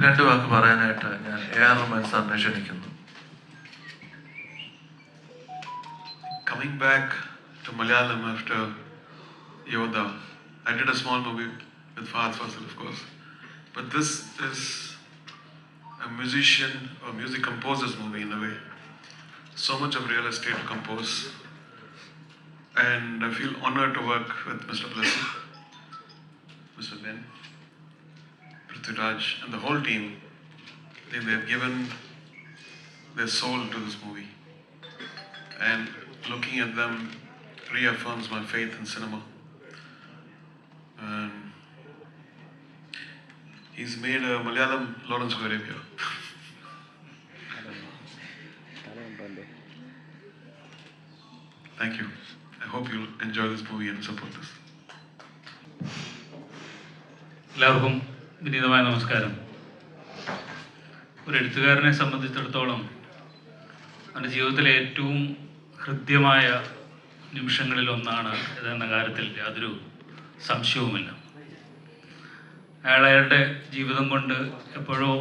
രണ്ട് വാക്ക് പറയാനായിട്ട് ഞാൻ AR റഹ്മാൻ സാറിനെ ക്ഷണിക്കുന്നു. Coming back to Malayalam after Yoda, I did a small movie with Fahad Fasil, of course, but this is a musician or music composer's movie in a way. So much of real estate to compose, and I feel honored to work with Mr. Blessing, Mr. Ben, Prithviraj, and the whole team. They've given their soul to this movie, and looking at them reaffirms my faith in cinema. And he's made a Malayalam Lawrence of Arabia. Thank you. I hope you'll enjoy this movie and support this. എല്ലാവർക്കും വിനീതമായ നമസ്കാരം. ഒരു എഴുത്തുകാരനെ സംബന്ധിച്ചിടത്തോളം അവൻ്റെ ജീവിതത്തിലെ ഏറ്റവും ഹൃദ്യമായ നിമിഷങ്ങളിലൊന്നാണ് ഇതെന്ന കാര്യത്തിൽ യാതൊരു സംശയവുമില്ല. അയാളുടെ ജീവിതം കൊണ്ട് എപ്പോഴോ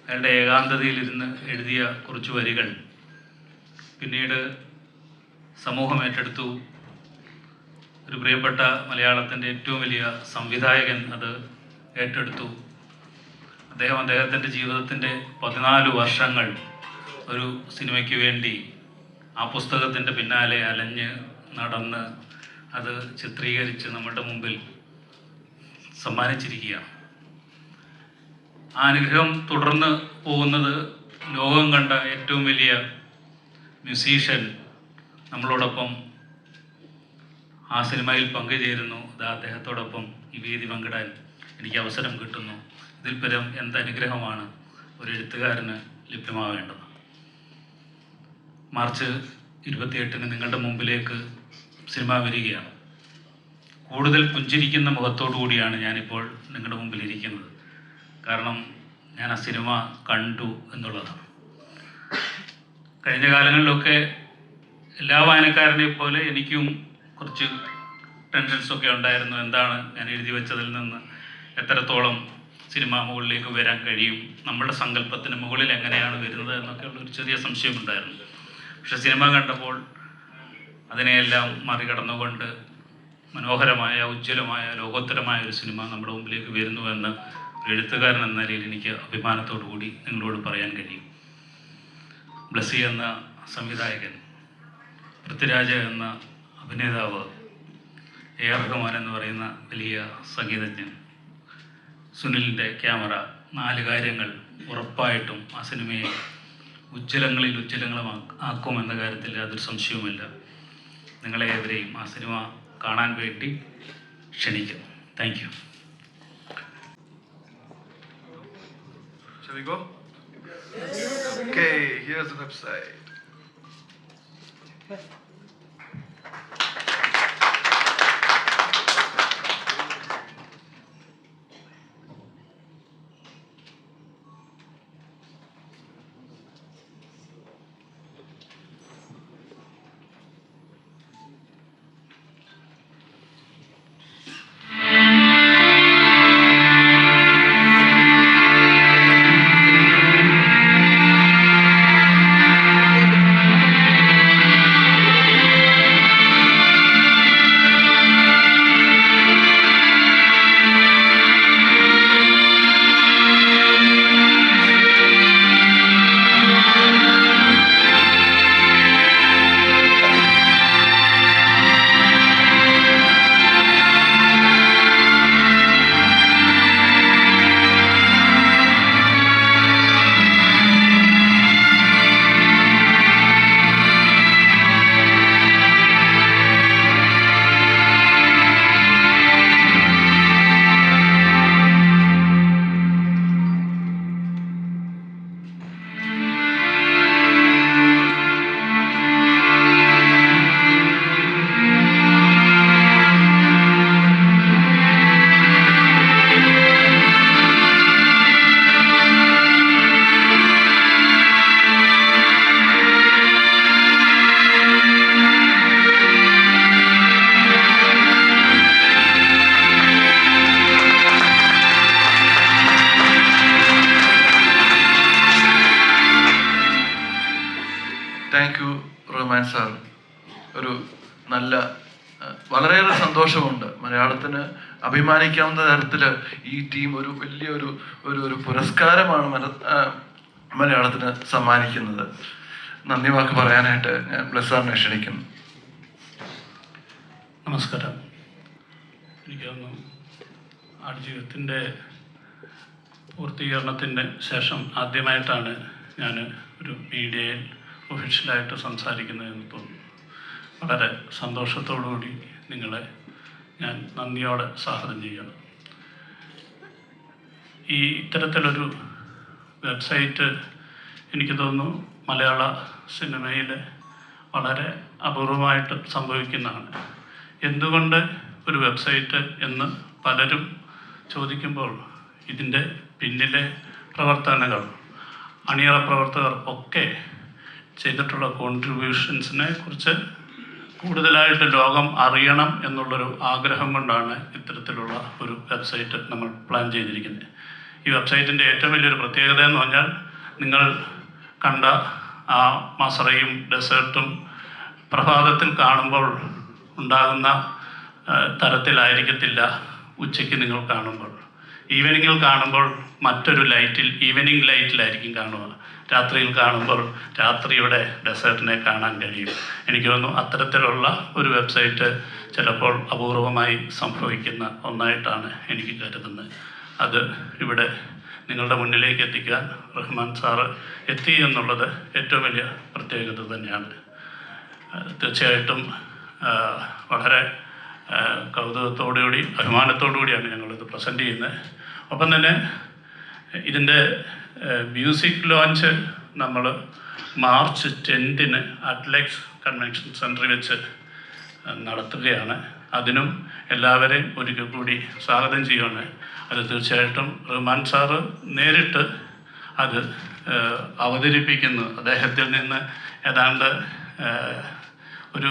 അയാളുടെ ഏകാന്തതയിലിരുന്ന് എഴുതിയ കുറച്ച് വരികൾ പിന്നീട് സമൂഹം ഏറ്റെടുത്തു. ഒരു പ്രിയപ്പെട്ട മലയാളത്തിൻ്റെ ഏറ്റവും വലിയ സംവിധായകൻ അത് ഏറ്റെടുത്തു. അദ്ദേഹത്തിൻ്റെ ജീവിതത്തിൻ്റെ 14 വർഷങ്ങൾ ഒരു സിനിമയ്ക്ക് വേണ്ടി ആ പുസ്തകത്തിൻ്റെ പിന്നാലെ അലഞ്ഞ് നടന്ന് അത് ചിത്രീകരിച്ച് നമ്മുടെ മുമ്പിൽ സമ്മാനിച്ചിരിക്കുകയാണ്. ആ അനുഗ്രഹം തുടർന്ന് പോകുന്നത് ലോകം കണ്ട ഏറ്റവും വലിയ മ്യൂസീഷ്യൻ നമ്മളോടൊപ്പം ആ സിനിമയിൽ പങ്കുചേരുന്നു. അത് അദ്ദേഹത്തോടൊപ്പം ഈ വേദി പങ്കിടാൻ എനിക്ക് അവസരം കിട്ടുന്നു. ഇതിൽ പരം എന്തനുഗ്രഹമാണ് ഒരു എഴുത്തുകാരന് ലഭ്യമാവേണ്ടത്. മാർച്ച് 28-ന് നിങ്ങളുടെ മുമ്പിലേക്ക് സിനിമ വരികയാണ്. കൂടുതൽ പുഞ്ചിരിക്കുന്ന മുഖത്തോടു കൂടിയാണ് ഞാനിപ്പോൾ നിങ്ങളുടെ മുമ്പിൽ ഇരിക്കുന്നത്. കാരണം ഞാൻ ആ സിനിമ കണ്ടു എന്നുള്ളതാണ്. കഴിഞ്ഞ കാലങ്ങളിലൊക്കെ എല്ലാ വായനക്കാരനെയും പോലെ എനിക്കും കുറച്ച് ടെൻഷൻസൊക്കെ ഉണ്ടായിരുന്നു. എന്താണ് ഞാൻ എഴുതി വെച്ചതിൽ നിന്ന് എത്രത്തോളം സിനിമ മുകളിലേക്ക് വരാൻ കഴിയും, നമ്മുടെ സങ്കല്പത്തിന് മുകളിൽ എങ്ങനെയാണ് വരുന്നത് എന്നൊക്കെയുള്ളൊരു ചെറിയ സംശയമുണ്ടായിരുന്നു. പക്ഷെ സിനിമ കണ്ടപ്പോൾ അതിനെയെല്ലാം മറികടന്നുകൊണ്ട് മനോഹരമായ, ഉജ്ജ്വലമായ, ലോകോത്തരമായ ഒരു സിനിമ നമ്മുടെ മുമ്പിലേക്ക് വരുന്നുവെന്ന് ഒരു എഴുത്തുകാരൻ എന്ന നിലയിൽ എനിക്ക് അഭിമാനത്തോടു കൂടി നിങ്ങളോട് പറയാൻ കഴിയും. ബ്ലസ്സി എന്ന സംവിധായകൻ, പൃഥ്വിരാജ് എന്ന അഭിനേതാവ്, AR റഹ്മാൻ എന്ന് പറയുന്ന വലിയ സംഗീതജ്ഞൻ, സുനിലിൻ്റെ ക്യാമറ, 4 കാര്യങ്ങൾ ഉറപ്പായിട്ടും ആ സിനിമയെ ഉജ്ജ്വലമാക്കുമെന്ന കാര്യത്തിൽ യാതൊരു സംശയവുമില്ല. നിങ്ങളെ ഏവരെയും ആ സിനിമ കാണാൻ വേണ്ടി ക്ഷണിക്കുന്നു. Thank you. Shall we go? Okay, here's the website. Thank you Rahman sir. ഒരു നല്ല വളരെയേറെ സന്തോഷമുണ്ട്. മലയാളത്തിന് അഭിമാനിക്കാവുന്ന തരത്തിൽ ഈ ടീം ഒരു വലിയൊരു ഒരു പുരസ്കാരമാണ് മലയാളത്തിന് സമ്മാനിക്കുന്നത്. നന്ദി വാക്ക് പറയാനായിട്ട് ഞാൻ ബ്ലെസ് സാറിനെ ക്ഷണിക്കുന്നു. നമസ്കാരം. എനിക്കൊന്ന് ആടുജീവിതത്തിൻ്റെ പൂർത്തീകരണത്തിന് ശേഷം ആദ്യമായിട്ടാണ് ഞാൻ ഒരു മീഡിയയിൽ ഒഫീഷ്യലായിട്ട് സംസാരിക്കുന്നതെന്ന് തോന്നുന്നു. വളരെ സന്തോഷത്തോടുകൂടി നിങ്ങളെ ഞാൻ നന്ദിയോടെ സ്വാഗതം ചെയ്യണം. ഈ ഇത്തരത്തിലൊരു വെബ്സൈറ്റ് എനിക്ക് തോന്നുന്നു മലയാള സിനിമയിൽ വളരെ അപൂർവമായിട്ട് സംഭവിക്കുന്നതാണ്. എന്തുകൊണ്ട് ഒരു വെബ്സൈറ്റ് എന്ന് പലരും ചോദിക്കുമ്പോൾ ഇതിൻ്റെ പിന്നിലെ പ്രവർത്തനങ്ങൾ, അണിയറ പ്രവർത്തകർ ഒക്കെ ചെയ്തിട്ടുള്ള കോൺട്രിബ്യൂഷൻസിനെ കുറിച്ച് കൂടുതലായിട്ട് ലോകം അറിയണം എന്നുള്ളൊരു ആഗ്രഹം കൊണ്ടാണ് ഇത്തരത്തിലുള്ള ഒരു വെബ്സൈറ്റ് നമ്മൾ പ്ലാൻ ചെയ്തിരിക്കുന്നത്. ഈ വെബ്സൈറ്റിൻ്റെ ഏറ്റവും വലിയൊരു പ്രത്യേകത എന്ന് പറഞ്ഞാൽ നിങ്ങൾ കണ്ട ആ മസറയും ഡെസേർട്ടും പ്രഭാതത്തിൽ കാണുമ്പോൾ ഉണ്ടാകുന്ന തരത്തിലായിരിക്കത്തില്ല ഉച്ചയ്ക്ക് നിങ്ങൾ കാണുമ്പോൾ. ഈവനിങ്ങിൽ കാണുമ്പോൾ മറ്റൊരു ലൈറ്റിൽ, ഈവനിങ് ലൈറ്റിലായിരിക്കും കാണുക. രാത്രിയിൽ കാണുമ്പോൾ രാത്രിയുടെ ഡെസേർട്ടിനെ കാണാൻ കഴിയും. എനിക്ക് തോന്നുന്നു അത്തരത്തിലുള്ള ഒരു വെബ്സൈറ്റ് ചിലപ്പോൾ അപൂർവമായി സംഭവിക്കുന്ന ഒന്നായിട്ടാണ് എനിക്ക് കരുതുന്നത്. അത് ഇവിടെ നിങ്ങളുടെ മുന്നിലേക്ക് എത്തിക്കാൻ റഹ്മാൻ സാറ് എത്തി എന്നുള്ളത് ഏറ്റവും വലിയ പ്രത്യേകത തന്നെയാണ്. തീർച്ചയായിട്ടും വളരെ കൗതുകത്തോടുകൂടി അഭിമാനത്തോടുകൂടിയാണ് ഞങ്ങളിത് പ്രസൻറ്റ് ചെയ്യുന്നത്. ഒപ്പം തന്നെ ഇതിൻ്റെ മ്യൂസിക് ലോഞ്ച് നമ്മൾ മാർച്ച് 10 അറ്റ്ലക്സ് കൺവെൻഷൻ സെൻറ്ററിൽ വെച്ച് നടത്തുകയാണ്. അതിനും എല്ലാവരെയും ഒരിക്കൽ കൂടി സ്വാഗതം ചെയ്യുകയാണ്. അത് തീർച്ചയായിട്ടും റഹ്മാൻ സാറ് നേരിട്ട് അത് അവതരിപ്പിക്കുന്നു. അദ്ദേഹത്തിൽ നിന്ന് ഏതാണ്ട് ഒരു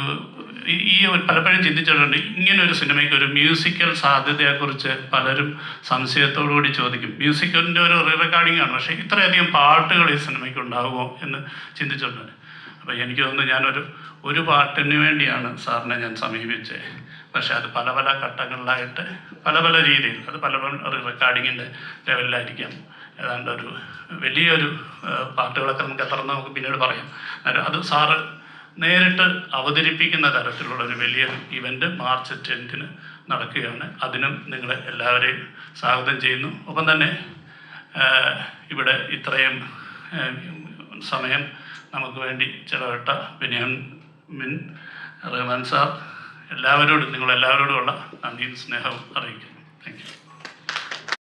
പലപ്പോഴും ചിന്തിച്ചിട്ടുണ്ട്, ഇങ്ങനൊരു സിനിമയ്ക്ക് ഒരു മ്യൂസിക്കൽ സാധ്യതയെക്കുറിച്ച് പലരും സംശയത്തോടുകൂടി ചോദിക്കും. മ്യൂസിക്കിൻ്റെ ഒരു റീറെക്കോർഡിംഗ് ആണ്, പക്ഷേ ഇത്രയധികം പാട്ടുകൾ ഈ സിനിമയ്ക്ക് ഉണ്ടാകുമോ എന്ന് ചിന്തിച്ചിട്ടുണ്ട്. അപ്പോൾ എനിക്ക് തോന്നുന്നു ഒരു പാട്ടിന് വേണ്ടിയാണ് സാറിനെ ഞാൻ സമീപിച്ചത്. പക്ഷേ അത് പല പല ഘട്ടങ്ങളിലായിട്ട് പല പല രീതിയിൽ, അത് പല റെക്കോർഡിങ്ങിൻ്റെ ലെവലിലായിരിക്കാം. ഏതാണ്ട് ഒരു വലിയൊരു പാട്ടുകളൊക്കെ നമുക്ക് പിന്നീട് പറയാം. അത് സാറ് നേരിട്ട് അവതരിപ്പിക്കുന്ന തരത്തിലുള്ളൊരു വലിയൊരു ഇവൻ്റ് മാർച്ച് 10 നടക്കുകയാണ്. അതിനും നിങ്ങളെ എല്ലാവരെയും സ്വാഗതം ചെയ്യുന്നു. ഒപ്പം തന്നെ ഇവിടെ ഇത്രയും സമയം നമുക്ക് വേണ്ടി ചിലവിട്ട ബെന്യാമിൻ, റഹ്മാൻ സാർ, നിങ്ങളെല്ലാവരോടുമുള്ള നന്ദിയും സ്നേഹവും അറിയിക്കുന്നു. Thank you.